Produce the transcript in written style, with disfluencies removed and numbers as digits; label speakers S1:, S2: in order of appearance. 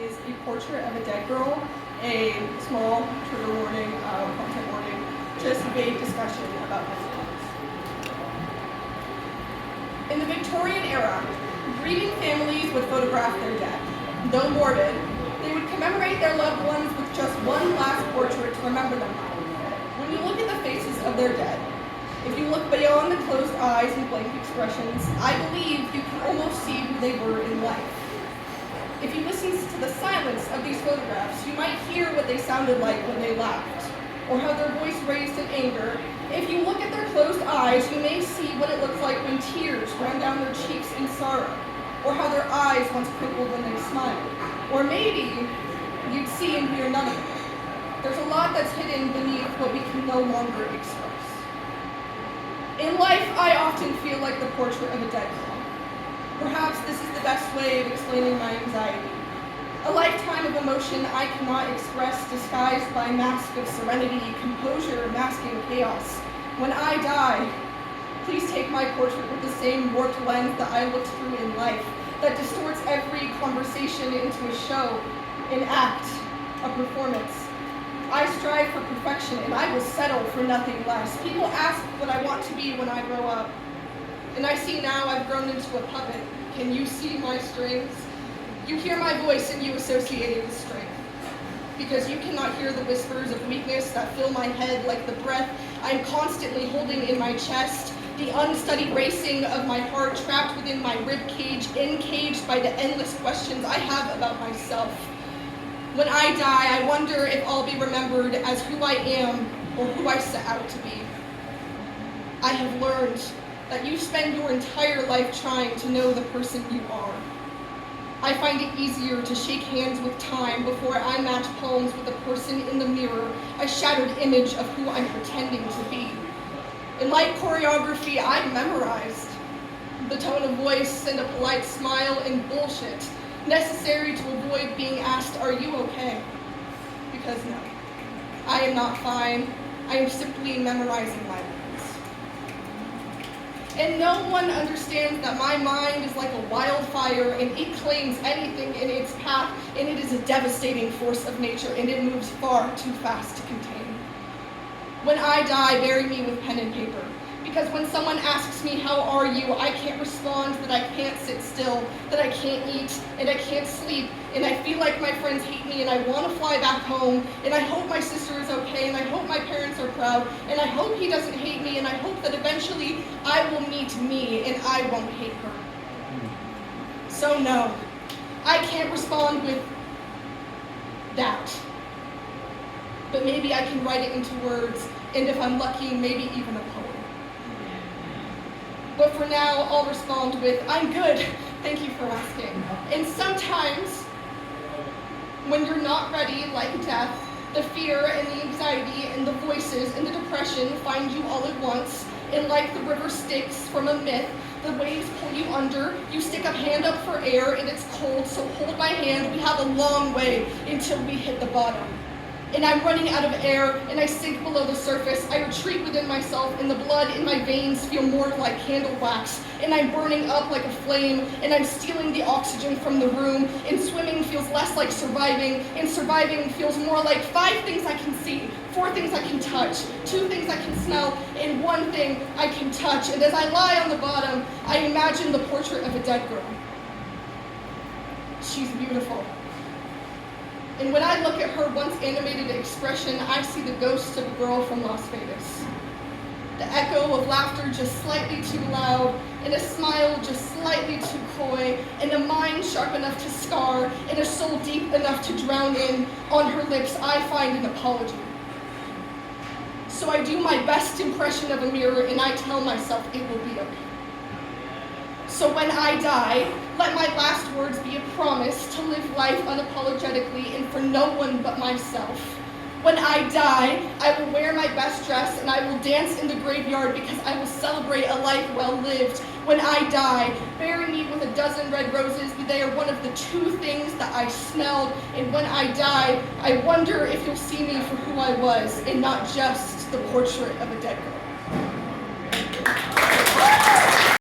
S1: is a portrait of a dead girl, a small trigger warning, content warning, just vague discussion about mental illness. In the Victorian era, grieving families would photograph their dead. Though morbid, they would commemorate their loved ones with just one last portrait to remember them by. When you look at the faces of their dead, if you look beyond the closed eyes and blank expressions, I believe you can almost see who they were in life. If you listen to the silence of these photographs, you might hear what they sounded like when they laughed, or how their voice raised in anger. If you look at their closed eyes, you may see what it looks like when tears ran down their cheeks in sorrow, or how their eyes once crinkled when they smiled. Or maybe you'd see and hear none of it. There's a lot that's hidden beneath what we can no longer express. In life, I often feel like the portrait of a dead girl. Perhaps this is the best way of explaining my anxiety. A lifetime of emotion I cannot express, disguised by a mask of serenity, composure, masking chaos. When I die, please take my portrait with the same warped lens that I looked through in life, that distorts every conversation into a show, an act, a performance. I strive for perfection, and I will settle for nothing less. People ask what I want to be when I grow up, and I see now I've grown into a puppet. Can you see my strings? You hear my voice and you associate it with strength, because you cannot hear the whispers of weakness that fill my head like the breath I'm constantly holding in my chest, the unstudied racing of my heart trapped within my rib cage, encaged by the endless questions I have about myself. When I die, I wonder if I'll be remembered as who I am or who I set out to be. I have learned that you spend your entire life trying to know the person you are. I find it easier to shake hands with time before I match palms with the person in the mirror, a shattered image of who I'm pretending to be. In light choreography, I've memorized the tone of voice and a polite smile and bullshit necessary to avoid being asked, "Are you okay?" Because no, I am not fine. I am simply memorizing my lines. And no one understands that my mind is like a wildfire, and it claims anything in its path, and it is a devastating force of nature, and it moves far too fast to contain. When I die, bury me with pen and paper. Because when someone asks me, "How are you?" I can't respond that I can't sit still, that I can't eat, and I can't sleep, and I feel like my friends hate me, and I want to fly back home, and I hope my sister is okay, and I hope my parents are proud, and I hope he doesn't hate me, and I hope that eventually I will meet me, and I won't hate her. So no, I can't respond with that. But maybe I can write it into words, and if I'm lucky, maybe even a poem. But for now, I'll respond with, "I'm good, thank you for asking." And sometimes, when you're not ready, like death, the fear and the anxiety and the voices and the depression find you all at once, and like the river Styx from a myth, the waves pull you under, you stick a hand up for air, and it's cold, so hold my hand, we have a long way until we hit the bottom. And I'm running out of air, and I sink below the surface. I retreat within myself, and the blood in my veins feel more like candle wax, and I'm burning up like a flame, and I'm stealing the oxygen from the room, and swimming feels less like surviving, and surviving feels more like 5 things I can see, 4 things I can touch, 2 things I can smell, and 1 thing I can touch. And as I lie on the bottom, I imagine the portrait of a dead girl. She's beautiful. And when I look at her once animated expression, I see the ghost of a girl from Las Vegas. The echo of laughter just slightly too loud, and a smile just slightly too coy, and a mind sharp enough to scar, and a soul deep enough to drown in. On her lips, I find an apology. So I do my best impression of a mirror, and I tell myself it will be okay. So when I die, let my last words be a promise to live life unapologetically and for no one but myself. When I die, I will wear my best dress and I will dance in the graveyard because I will celebrate a life well lived. When I die, bury me with a dozen red roses, but they are one of the 2 things that I smelled. And when I die, I wonder if you'll see me for who I was and not just the portrait of a dead girl.